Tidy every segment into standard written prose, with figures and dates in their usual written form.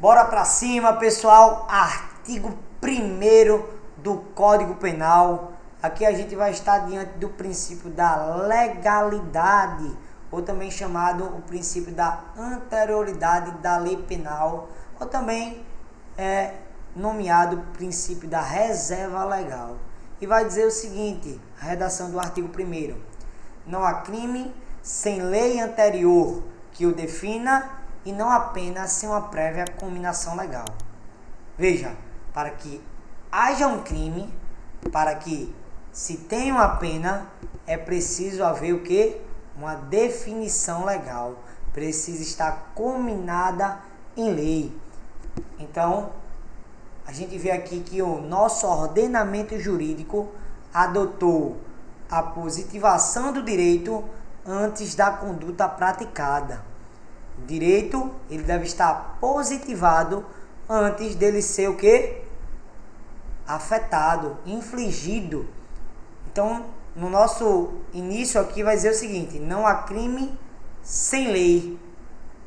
Bora pra cima, pessoal. Artigo 1º do Código Penal. Aqui a gente vai estar diante do princípio da legalidade, ou também chamado o princípio da anterioridade da lei penal, ou também nomeado princípio da reserva legal. E vai dizer o seguinte, a redação do artigo 1º: não há crime sem lei anterior que o defina e não há pena sem uma prévia cominação legal. Veja, para que haja um crime, para que se tenha uma pena, é preciso haver o quê? Uma definição legal. Precisa estar combinada em lei. Então, a gente vê aqui que o nosso ordenamento jurídico adotou a positivação do direito antes da conduta praticada. O direito, ele deve estar positivado antes dele ser o quê? Afetado, infligido. Então, no nosso início aqui vai dizer o seguinte: não há crime sem lei.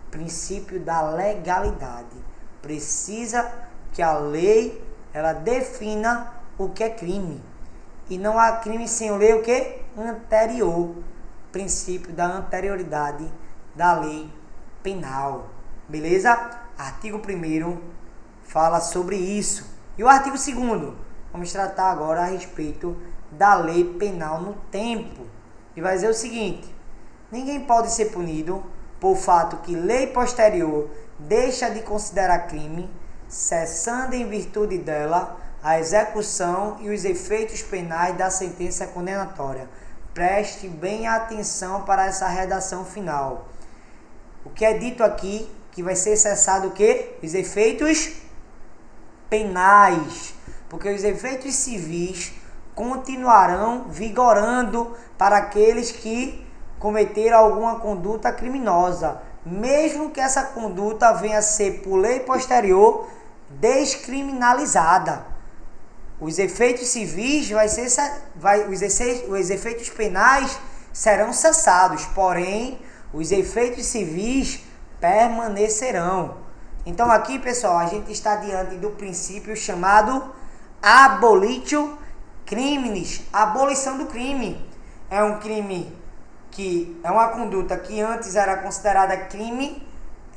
Princípio da legalidade. Precisa que a lei ela defina o que é crime. E não há crime sem lei o que? Anterior. Princípio da anterioridade da lei penal. Beleza? Artigo 1º fala sobre isso. E o artigo 2º, vamos tratar agora a respeito da lei penal no tempo. E vai dizer o seguinte: ninguém pode ser punido por fato que lei posterior deixa de considerar crime, cessando em virtude dela a execução e os efeitos penais da sentença condenatória. Preste bem atenção para essa redação final. O que é dito aqui, que vai ser cessado o quê? Os efeitos penais, porque os efeitos civis continuarão vigorando para aqueles que cometeram alguma conduta criminosa, mesmo que essa conduta venha a ser por lei posterior descriminalizada. Os efeitos civis os efeitos penais serão cessados, porém os efeitos civis permanecerão. Então aqui, pessoal, a gente está diante do princípio chamado abolitio criminis, abolição do crime. É um crime que é uma conduta que antes era considerada crime,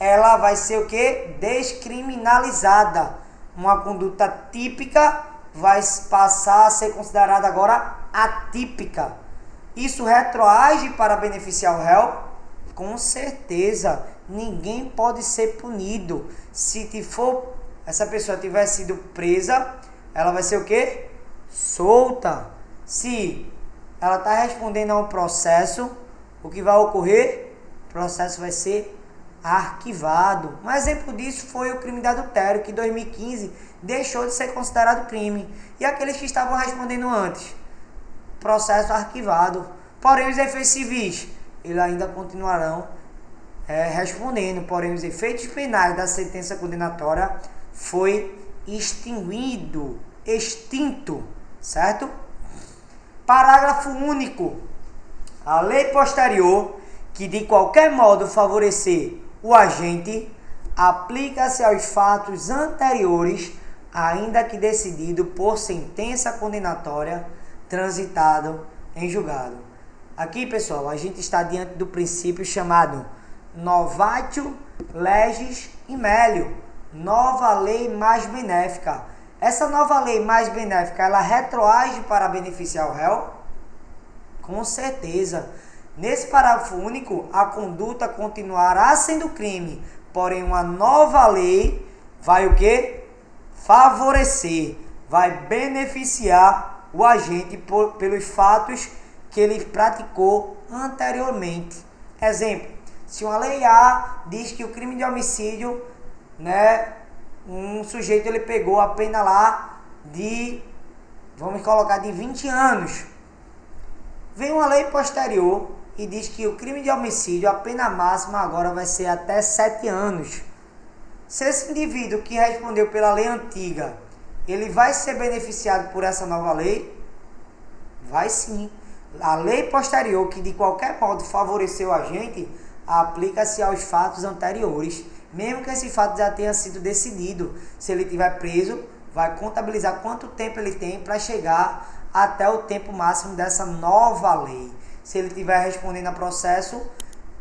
ela vai ser o quê? Descriminalizada. Uma conduta típica vai passar a ser considerada agora atípica. Isso retroage para beneficiar o réu? Com certeza. Ninguém pode ser punido. Se essa pessoa tiver sido presa, ela vai ser o quê? Solta. Se ela está respondendo a um processo, o que vai ocorrer? O processo vai ser arquivado. Um exemplo disso foi o crime de adultério, que em 2015 deixou de ser considerado crime. E aqueles que estavam respondendo antes? Processo arquivado. Porém, os efeitos civis, eles ainda continuarão respondendo. Porém, os efeitos penais da sentença condenatória foi extinto, certo? Parágrafo único. A lei posterior, que de qualquer modo favorecer o agente, aplica-se aos fatos anteriores, ainda que decidido por sentença condenatória transitado em julgado. Aqui, pessoal, a gente está diante do princípio chamado novatio legis in melio, nova lei mais benéfica. Essa nova lei mais benéfica, ela retroage para beneficiar o réu? Com certeza. Nesse parágrafo único, a conduta continuará sendo crime, porém uma nova lei vai o quê? Favorecer, vai beneficiar o agente pelos fatos que ele praticou anteriormente. Exemplo, se uma lei A diz que o crime de homicídio, um sujeito ele pegou a pena lá vamos colocar de 20 anos. Vem uma lei posterior e diz que o crime de homicídio, a pena máxima agora vai ser até 7 anos. Se esse indivíduo que respondeu pela lei antiga, ele vai ser beneficiado por essa nova lei? Vai sim. A lei posterior, que de qualquer modo favoreceu a gente, aplica-se aos fatos anteriores. mesmo que esse fato já tenha sido decidido. Se ele estiver preso, vai contabilizar quanto tempo ele tem para chegar até o tempo máximo dessa nova lei. Se ele estiver respondendo a processo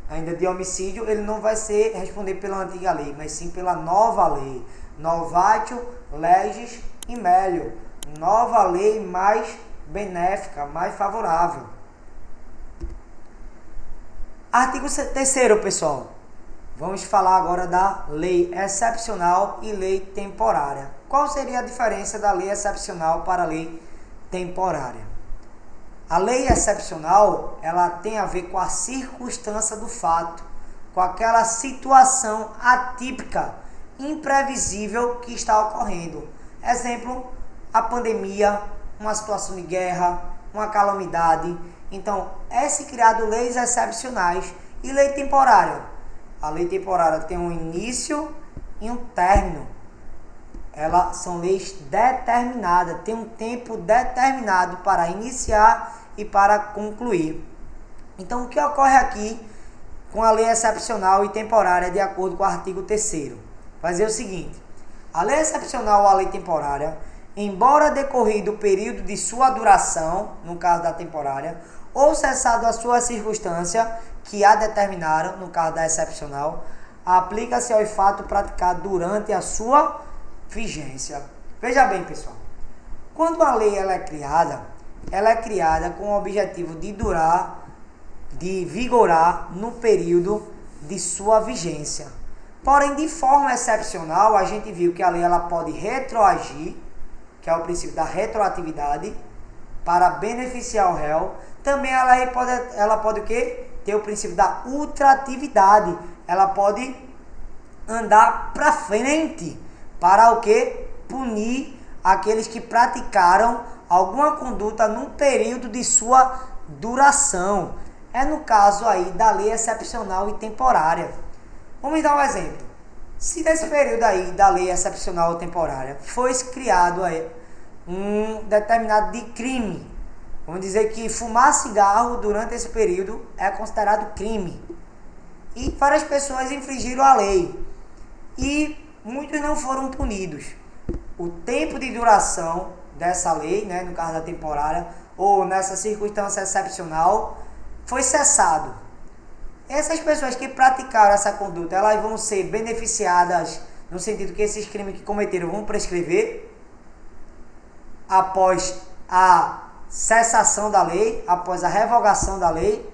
ainda de homicídio, ele não vai ser responder pela antiga lei, mas sim pela nova lei. Novatio legis in melio. Nova lei mais benéfica, mais favorável. Artigo 3º, pessoal. Vamos falar agora da lei excepcional e lei temporária. Qual seria a diferença da lei excepcional para a lei temporária? A lei excepcional, ela tem a ver com a circunstância do fato, com aquela situação atípica, imprevisível que está ocorrendo. Exemplo, a pandemia, uma situação de guerra, uma calamidade. Então, é se criado leis excepcionais e lei temporária. A lei temporária tem um início e um término. Elas são leis determinadas, tem um tempo determinado para iniciar e para concluir. Então, o que ocorre aqui com a lei excepcional e temporária, de acordo com o artigo 3º? Vai dizer o seguinte: a lei excepcional ou a lei temporária, embora decorrido o período de sua duração, no caso da temporária, ou cessado a sua circunstância que a determinaram, no caso da excepcional, aplica-se ao fato praticado durante a sua vigência. Veja bem, pessoal, quando a lei ela é criada com o objetivo de durar, de vigorar no período de sua vigência. Porém, de forma excepcional, a gente viu que a lei ela pode retroagir, que é o princípio da retroatividade, para beneficiar o réu. Também ela pode o quê? Ter o princípio da ultratividade. Ela pode andar para frente para o quê? Punir aqueles que praticaram alguma conduta num período de sua duração. É no caso aí da lei excepcional e temporária. Vamos dar um exemplo. Se nesse período aí da lei excepcional ou temporária foi criado aí um determinado de crime, vamos dizer que fumar cigarro durante esse período é considerado crime, e várias pessoas infringiram a lei e muitos não foram punidos. O tempo de duração dessa lei, né, no caso da temporária ou nessa circunstância excepcional, foi cessado. Essas pessoas que praticaram essa conduta, elas vão ser beneficiadas no sentido que esses crimes que cometeram vão prescrever após a cessação da lei, após a revogação da lei?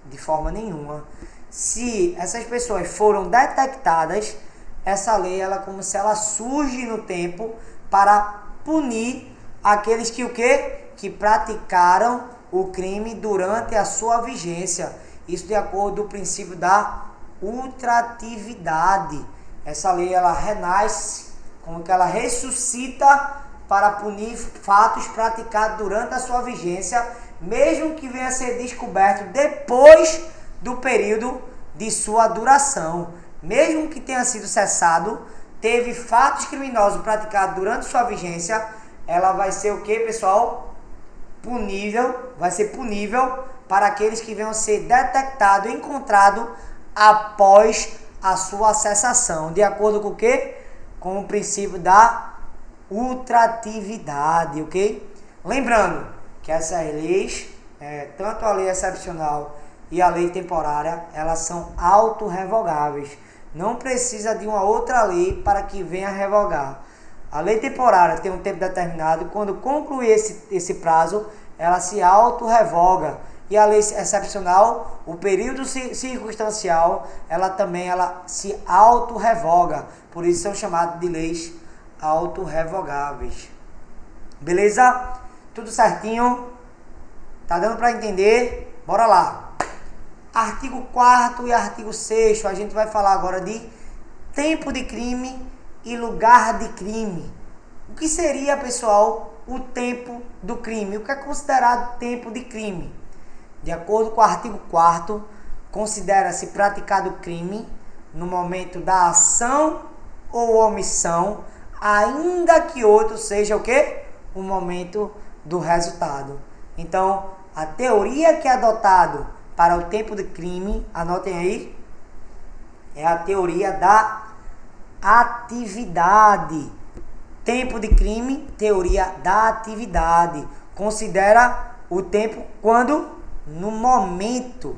De forma nenhuma. Se essas pessoas foram detectadas, essa lei ela como se ela surge no tempo para punir aqueles que o quê? Que praticaram o crime durante a sua vigência. Isso de acordo com o princípio da ultratividade. Essa lei ela renasce, como que ela ressuscita para punir fatos praticados durante a sua vigência, mesmo que venha a ser descoberto depois do período de sua duração. Mesmo que tenha sido cessado, teve fatos criminosos praticados durante sua vigência, ela vai ser o que, pessoal? Punível, vai ser punível para aqueles que venham a ser detectados, encontrados após a sua cessação. De acordo com o quê? Com o princípio da ultratividade, ok? Lembrando que essas leis, tanto a lei excepcional e a lei temporária, elas são autorrevogáveis. Não precisa de uma outra lei para que venha revogar. A lei temporária tem um tempo determinado, quando concluir esse prazo, ela se autorrevoga. E a lei excepcional, o período circunstancial, ela se autorrevoga. Por isso são chamadas de leis autorrevogáveis. Beleza? Tudo certinho? Tá dando para entender? Bora lá. Artigo 4º e artigo 6º, a gente vai falar agora de tempo de crime e lugar de crime. O que seria, pessoal, o tempo do crime? O que é considerado tempo de crime? De acordo com o artigo 4º, considera-se praticado crime no momento da ação ou omissão, ainda que outro seja o quê? O momento do resultado. Então, a teoria que é adotado para o tempo de crime, anotem aí, É a teoria da atividade. Tempo de crime, teoria da atividade. Considera o tempo quando? No momento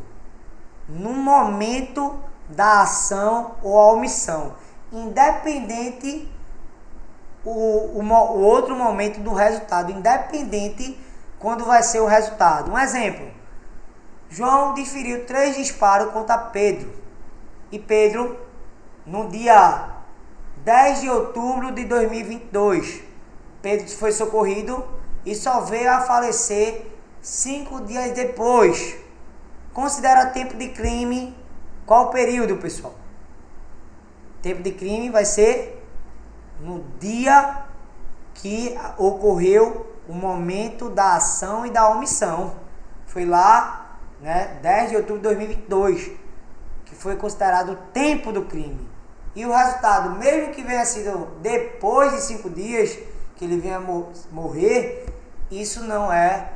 da ação ou a omissão. Independente o outro momento do resultado. Independente quando vai ser o resultado. Um exemplo. João desferiu 3 disparos contra Pedro. E Pedro, no dia 10 de outubro de 2022, Pedro foi socorrido e só veio a falecer 5 dias depois. Considera tempo de crime. Qual o período, pessoal? Tempo de crime vai ser no dia que ocorreu o momento da ação e da omissão. Foi lá, 10 de outubro de 2022, que foi considerado o tempo do crime. E o resultado, mesmo que venha sido depois de 5 dias que ele venha morrer, isso não é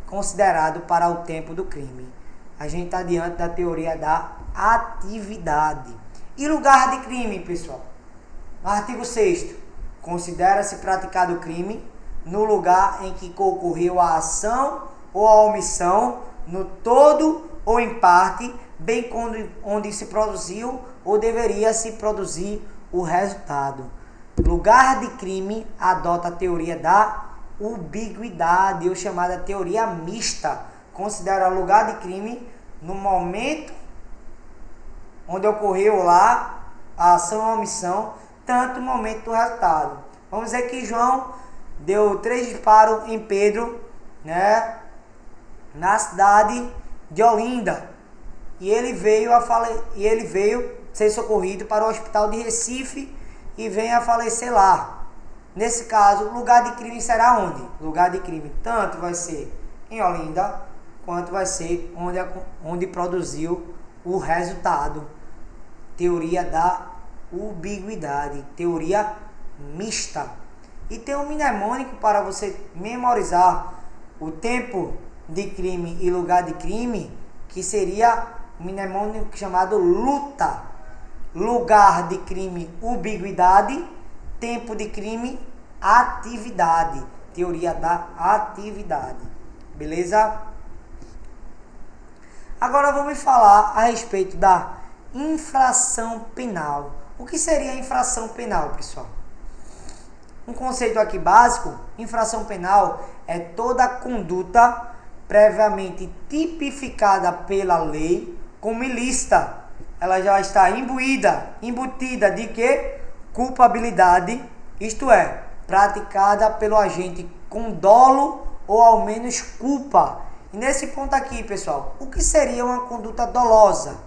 considerado para o tempo do crime. A gente está diante da teoria da atividade. E lugar de crime, pessoal? Artigo 6º. Considera-se praticado o crime no lugar em que ocorreu a ação ou a omissão, no todo ou em parte, bem como onde se produziu ou deveria se produzir o resultado. Lugar de crime adota a teoria da ubiguidade, ou chamada teoria mista. Considera o lugar de crime no momento onde ocorreu lá a ação ou a omissão, tanto no momento do resultado. Vamos dizer que João deu 3 disparos em Pedro, na cidade de Olinda, e ele veio ser socorrido para o hospital de Recife e vem a falecer lá. Nesse caso, o lugar de crime será onde? Lugar de crime tanto vai ser em Olinda, quanto vai ser onde produziu o resultado. Teoria da ubiguidade, teoria mista. E tem um mnemônico para você memorizar o tempo de crime e lugar de crime, que seria um mnemônico chamado luta. Lugar de crime, ubiguidade. Tempo de crime, atividade. Teoria da atividade. Beleza? Agora vamos falar a respeito da infração penal. O que seria a infração penal, pessoal? Um conceito aqui básico: infração penal é toda conduta previamente tipificada pela lei como ilícita. Ela já está embutida de quê? Culpabilidade, isto é, praticada pelo agente com dolo ou ao menos culpa. E nesse ponto aqui, pessoal, o que seria uma conduta dolosa?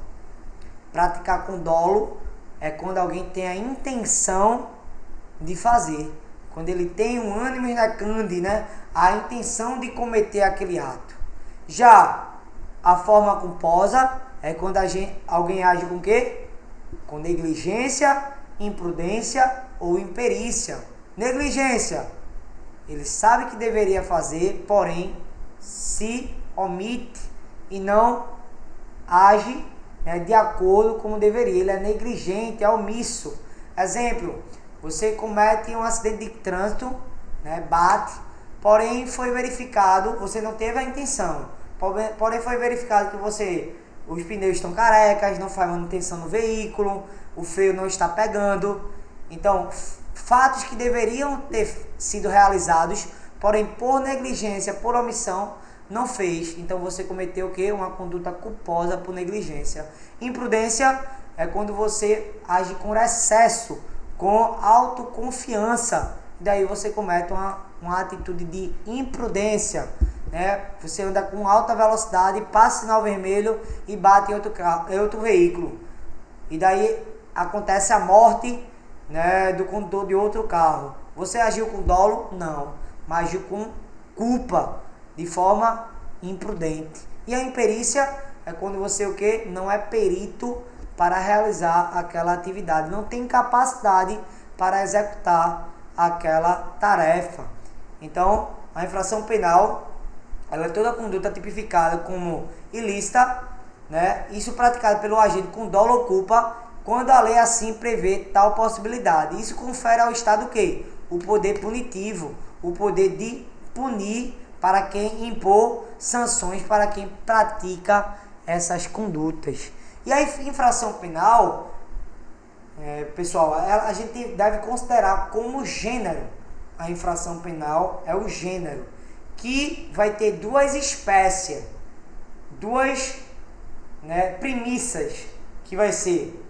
Praticar com dolo é quando alguém tem a intenção de fazer, quando ele tem um ânimo inacande, a intenção de cometer aquele ato. Já a forma culposa é quando alguém age com quê? Com negligência, imprudência ou imperícia. Negligência: ele sabe que deveria fazer, porém se omite e não age de acordo como deveria. Ele é negligente, é omisso. Exemplo: você comete um acidente de trânsito, bate, porém foi verificado, você não teve a intenção, porém foi verificado que os pneus estão carecas, não faz manutenção no veículo, o freio não está pegando. Então, fatos que deveriam ter sido realizados, porém por negligência, por omissão, não fez. Então você cometeu o quê? Uma conduta culposa por negligência. Imprudência é quando você age com excesso, com autoconfiança. Daí você comete uma atitude de imprudência. Você anda com alta velocidade, passa sinal vermelho e bate em outro veículo. E daí acontece a morte do condutor de outro carro. Você agiu com dolo? Não, mas agiu com culpa, de forma imprudente. E a imperícia é quando você não é perito para realizar aquela atividade, não tem capacidade para executar aquela tarefa. Então, a infração penal, ela é toda conduta tipificada como ilícita, isso praticado pelo agente com dolo ou culpa, quando a lei assim prevê tal possibilidade. Isso confere ao Estado o quê? O poder punitivo, o poder de punir para quem impor sanções para quem pratica essas condutas. E a infração penal, pessoal, a gente deve considerar como gênero. A infração penal é o gênero, que vai ter duas espécies, duas premissas, que vai ser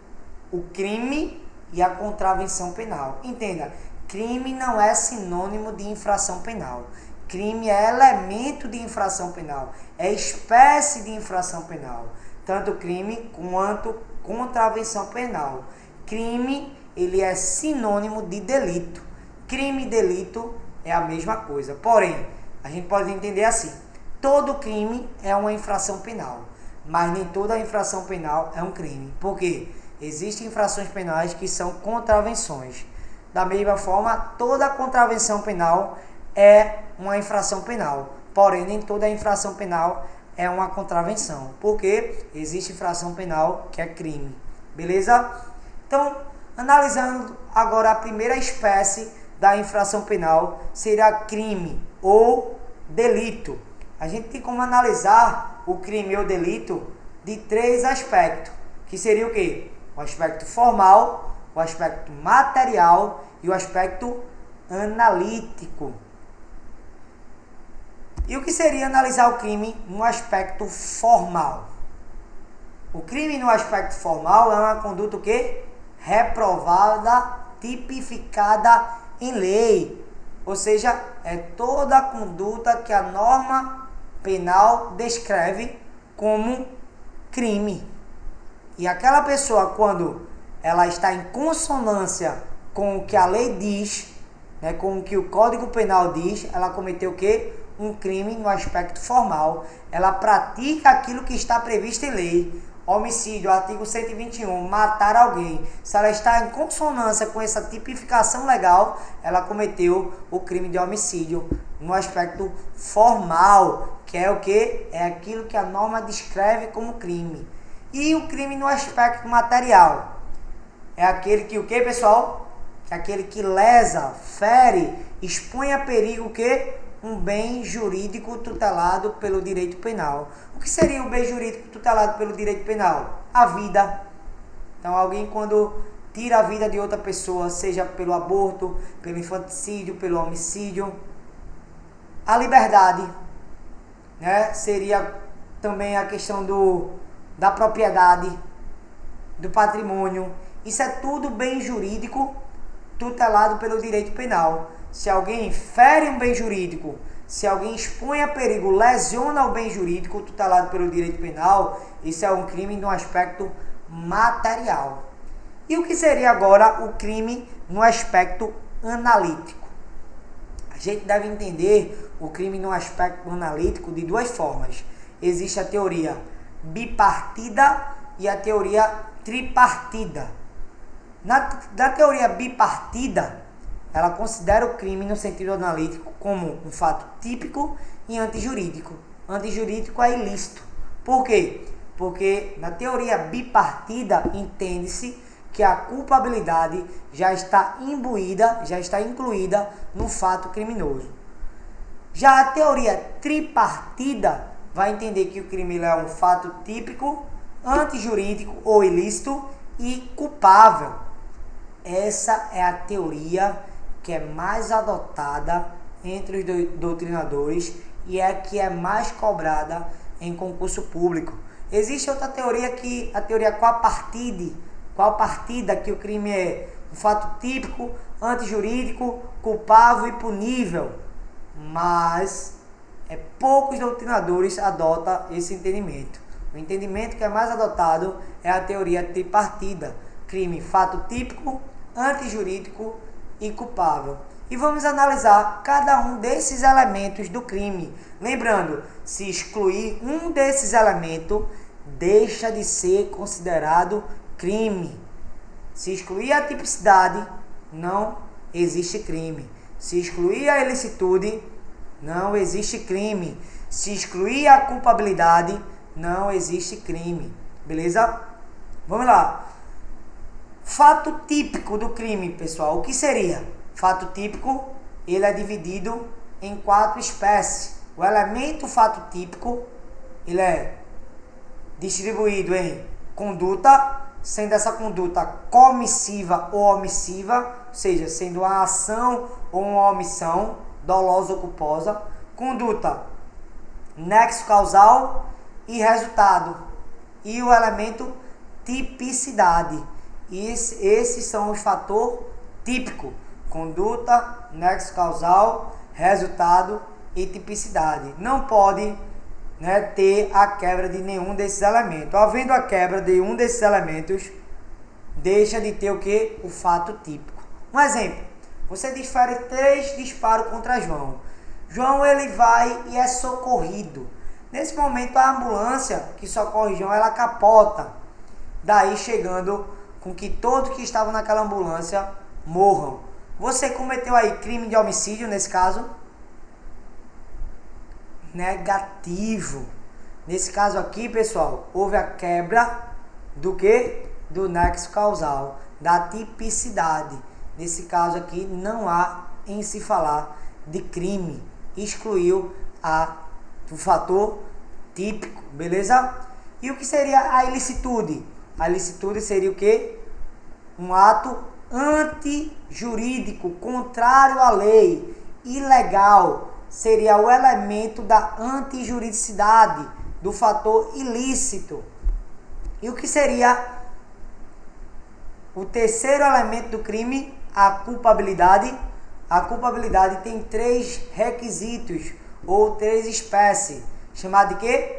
o crime e a contravenção penal. Entenda, crime não é sinônimo de infração penal. Crime é elemento de infração penal, é espécie de infração penal, tanto crime quanto contravenção penal. Crime, ele é sinônimo de delito. Crime e delito é a mesma coisa. Porém, a gente pode entender assim: todo crime é uma infração penal, mas nem toda infração penal é um crime. Por quê? Existem infrações penais que são contravenções. Da mesma forma, toda contravenção penal é uma infração penal. Porém, nem toda infração penal é uma contravenção. Porque existe infração penal que é crime. Beleza? Então, analisando agora a primeira espécie da infração penal, será crime ou delito. A gente tem como analisar o crime ou delito de três aspectos, que seria o quê? O aspecto formal, o aspecto material e o aspecto analítico. E o que seria analisar o crime no aspecto formal? O crime no aspecto formal é uma conduta o quê? Reprovada, tipificada em lei. Ou seja, é toda a conduta que a norma penal descreve como crime. E aquela pessoa, quando ela está em consonância com o que a lei diz, com o que o Código Penal diz, ela cometeu o quê? Um crime no aspecto formal. Ela pratica aquilo que está previsto em lei. Homicídio, artigo 121, matar alguém. Se ela está em consonância com essa tipificação legal, ela cometeu o crime de homicídio no aspecto formal, que é o quê? É aquilo que a norma descreve como crime. E o crime no aspecto material é aquele que o quê, pessoal? É aquele que lesa, fere, expõe a perigo o quê? Um bem jurídico tutelado pelo direito penal. O que seria um bem jurídico tutelado pelo direito penal? A vida. Então, alguém quando tira a vida de outra pessoa, seja pelo aborto, pelo infanticídio, pelo homicídio. A liberdade, seria também a questão da propriedade, do patrimônio. Isso é tudo bem jurídico tutelado pelo direito penal. Se alguém fere um bem jurídico, se alguém expõe a perigo, lesiona o bem jurídico tutelado pelo direito penal, isso é um crime no aspecto material. E o que seria agora o crime no aspecto analítico? A gente deve entender o crime no aspecto analítico de duas formas. Existe a teoria bipartida e a teoria tripartida. Na teoria bipartida, ela considera o crime no sentido analítico como um fato típico e antijurídico. Antijurídico é ilícito. Por quê? Porque na teoria bipartida entende-se que a culpabilidade já está imbuída, já está incluída no fato criminoso. Já a teoria tripartida vai entender que o crime é um fato típico, antijurídico ou ilícito e culpável. Essa é a teoria que é mais adotada entre os doutrinadores e é a que é mais cobrada em concurso público. Existe outra teoria, a teoria quapartida, que o crime é um fato típico, antijurídico, culpável e punível. Mas poucos doutrinadores adotam esse entendimento. O entendimento que é mais adotado é a teoria tripartida. Crime, fato típico, antijurídico e culpável. E vamos analisar cada um desses elementos do crime. Lembrando, se excluir um desses elementos, deixa de ser considerado crime. Se excluir a tipicidade, não existe crime. Se excluir a ilicitude, não existe crime. Se excluir a culpabilidade, não existe crime. Beleza? Vamos lá. Fato típico do crime, pessoal, o que seria? Fato típico, ele é dividido em 4 espécies. O elemento fato típico, ele é distribuído em conduta, sendo essa conduta comissiva ou omissiva, ou seja, sendo uma ação ou uma omissão, dolosa ou culposa. Conduta, nexo causal e resultado. E o elemento tipicidade. Esses são os fatores típicos: conduta, nexo causal, resultado e tipicidade. Não pode, né, ter a quebra de nenhum desses elementos. Havendo a quebra de um desses elementos, deixa de ter o que? O fato típico. Um exemplo: você desfere 3 disparos contra João. João, ele vai e é socorrido. Nesse momento, a ambulância que socorre João, ela capota. Daí chegando com que todos que estavam naquela ambulância morram. Você cometeu aí crime de homicídio nesse caso? Negativo. Nesse caso aqui, pessoal, houve a quebra do que? Do nexo causal, da tipicidade. Nesse caso aqui, não há em se falar de crime. Excluiu o fator típico, beleza? E o que seria a ilicitude? A ilicitude seria o quê? Um ato antijurídico, contrário à lei, ilegal. Seria o elemento da antijuridicidade, do fator ilícito. E o que seria o terceiro elemento do crime? A culpabilidade. A culpabilidade tem 3 requisitos, ou 3 espécies, chamado de quê?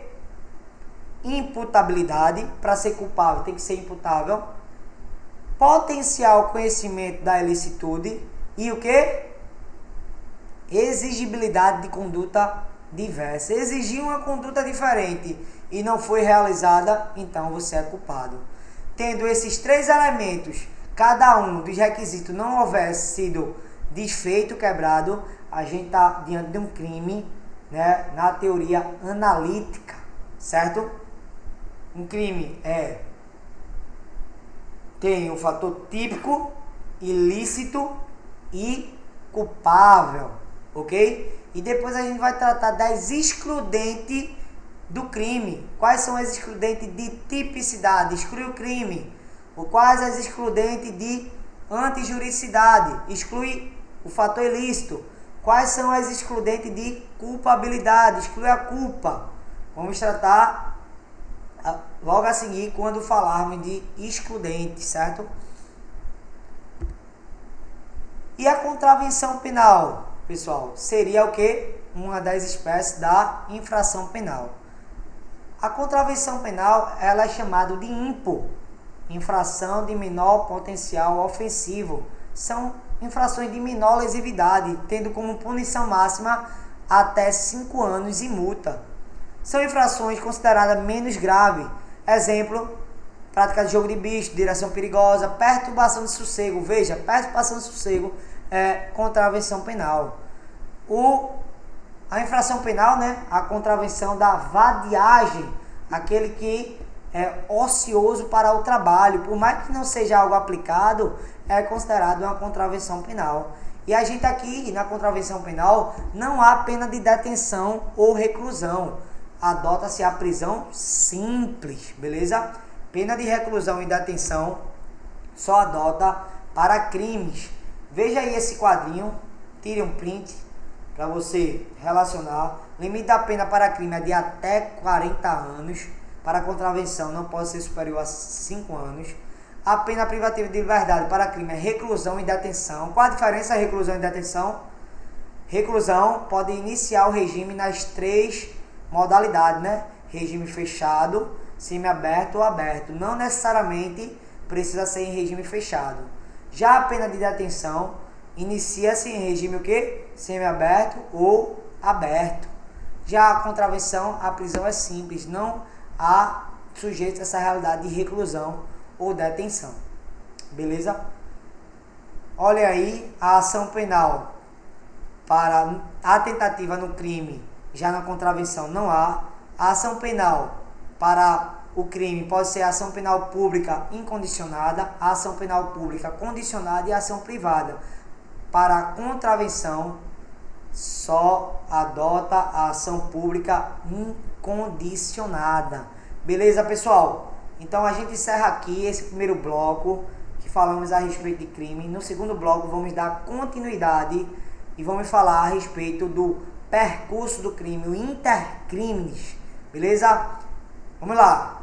Imputabilidade. Para ser culpável tem que ser imputável. Potencial conhecimento da ilicitude. E o que? Exigibilidade de conduta diversa. Exigir uma conduta diferente e não foi realizada, então você é culpado. Tendo esses 3 elementos, cada um dos requisitos não houvesse sido desfeito, quebrado, a gente está diante de um crime, né, na teoria analítica, certo? Um crime tem um fator típico, ilícito e culpável, ok? E depois a gente vai tratar das excludentes do crime. Quais são as excludentes de tipicidade? Exclui o crime. Ou quais as excludentes de antijuridicidade? Exclui o fator ilícito. Quais são as excludentes de culpabilidade? Exclui a culpa. Vamos tratar logo a seguir quando falarmos de excludentes, certo? E a contravenção penal, pessoal, seria o que? Uma das espécies da infração penal. A contravenção penal, ela é chamada de IMPO, infração de menor potencial ofensivo. São infrações de menor lesividade, tendo como punição máxima até 5 anos e multa. São infrações consideradas menos graves. Exemplo, prática de jogo de bicho, direção perigosa, perturbação de sossego. Veja, perturbação de sossego é contravenção penal. A infração penal, né? A contravenção da vadiagem, aquele que é ocioso para o trabalho, por mais que não seja algo aplicado, é considerado uma contravenção penal. E a gente aqui, na contravenção penal, não há pena de detenção ou reclusão. Adota-se a prisão simples, beleza? Pena de reclusão e detenção só adota para crimes. Veja aí esse quadrinho, tire um print para você relacionar. Limite da pena para crime é de até 40 anos. Para contravenção não pode ser superior a 5 anos. A pena privativa de liberdade para crime é reclusão e detenção. Qual a diferença de reclusão e detenção? Reclusão pode iniciar o regime nas 3 modalidades, né? Regime fechado, semiaberto ou aberto. Não necessariamente precisa ser em regime fechado. Já a pena de detenção inicia-se em regime o quê? Semiaberto ou aberto. Já a contravenção, a prisão é simples, não há sujeito a essa realidade de reclusão ou detenção. Beleza? Olha aí a ação penal para a tentativa no crime, já na contravenção não há. A ação penal para o crime pode ser ação penal pública incondicionada, ação penal pública condicionada e ação privada. Para a contravenção, só adota a ação pública incondicionada. Beleza, pessoal? Então a gente encerra aqui esse primeiro bloco que falamos a respeito de crime. No segundo bloco vamos dar continuidade e vamos falar a respeito do percurso do crime, o intercrimes. Beleza? Vamos lá!